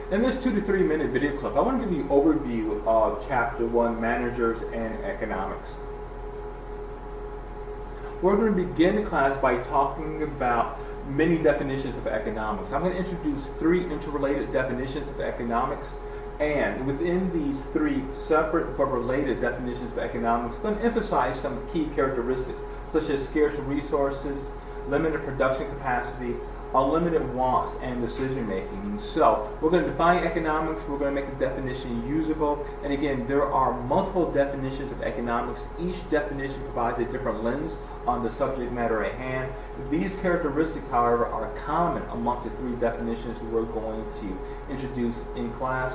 In this 2 to 3 minute video clip, I want to give you an overview of Chapter 1, Managers and Economics. We're going to begin the class by talking about many definitions of economics. I'm going to introduce 3 interrelated definitions of economics, and within these 3 separate but related definitions of economics, I'm going to emphasize some key characteristics such as scarce resources, limited production capacity, unlimited wants, and decision making. So we're going to define economics, we're going to make the definition usable, and again, there are multiple definitions of economics. Each definition provides a different lens on the subject matter at hand. These characteristics, however, are common amongst the 3 definitions we're going to introduce in class.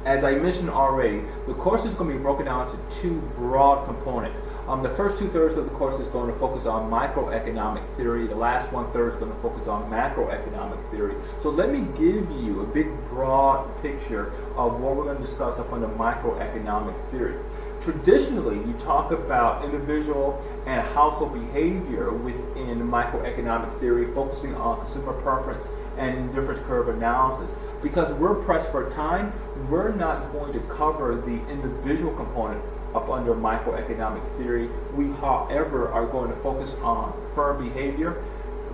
As I mentioned already, the course is going to be broken down into 2 broad components. The first 2/3 of the course is going to focus on microeconomic theory. The last 1/3 is going to focus on macroeconomic theory. So let me give you a big broad picture of what we're going to discuss up under microeconomic theory. Traditionally, you talk about individual and household behavior within microeconomic theory, focusing on consumer preference and indifference curve analysis. Because we're pressed for time, we're not going to cover the individual component up under microeconomic theory. We, however, are going to focus on firm behavior.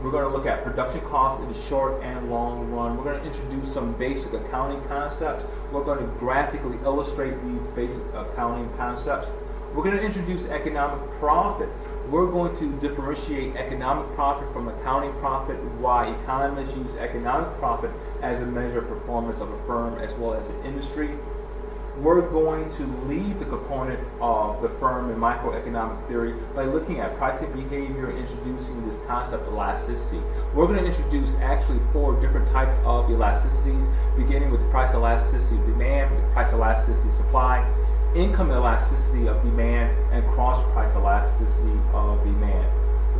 We're going to look at production costs in the short and long run. We're going to introduce some basic accounting concepts. We're going to graphically illustrate these basic accounting concepts. We're going to introduce economic profit. We're going to differentiate economic profit from accounting profit, why economists use economic profit as a measure of performance of a firm as well as the industry. We're going to lead the component of the firm in microeconomic theory by looking at pricing behavior and introducing this concept of elasticity. We're going to introduce actually 4 different types of elasticities, beginning with price elasticity of demand, price elasticity of supply, income elasticity of demand, and cross-price elasticity of demand.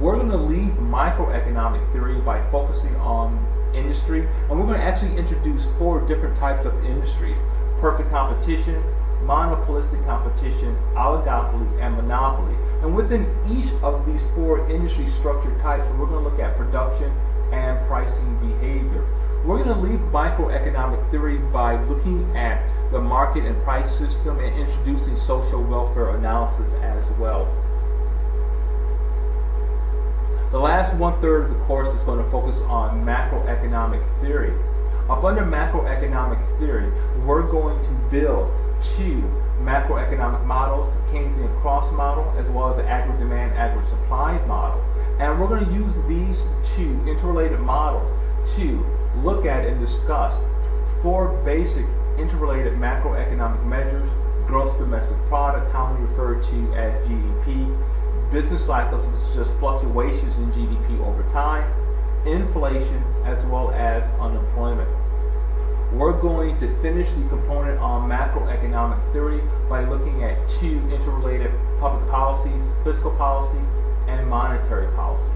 We're going to lead microeconomic theory by focusing on industry, and we're going to actually introduce 4 different types of industries: perfect competition, monopolistic competition, oligopoly, and monopoly. And within each of these 4 industry structure types, we're going to look at production and pricing behavior. We're going to leave microeconomic theory by looking at the market and price system and introducing social welfare analysis as well. The last 1/3 of the course is going to focus on macroeconomic theory. Up under macroeconomic theory, we're going to build 2 macroeconomic models, Keynesian cross model, as well as the aggregate demand, aggregate supply model. And we're going to use these 2 interrelated models to look at and discuss 4 basic interrelated macroeconomic measures: gross domestic product, commonly referred to as GDP, business cycles, which is just fluctuations in GDP over time, inflation, as well as unemployment. We're going to finish the component on macroeconomic theory by looking at 2 interrelated public policies: fiscal policy and monetary policy.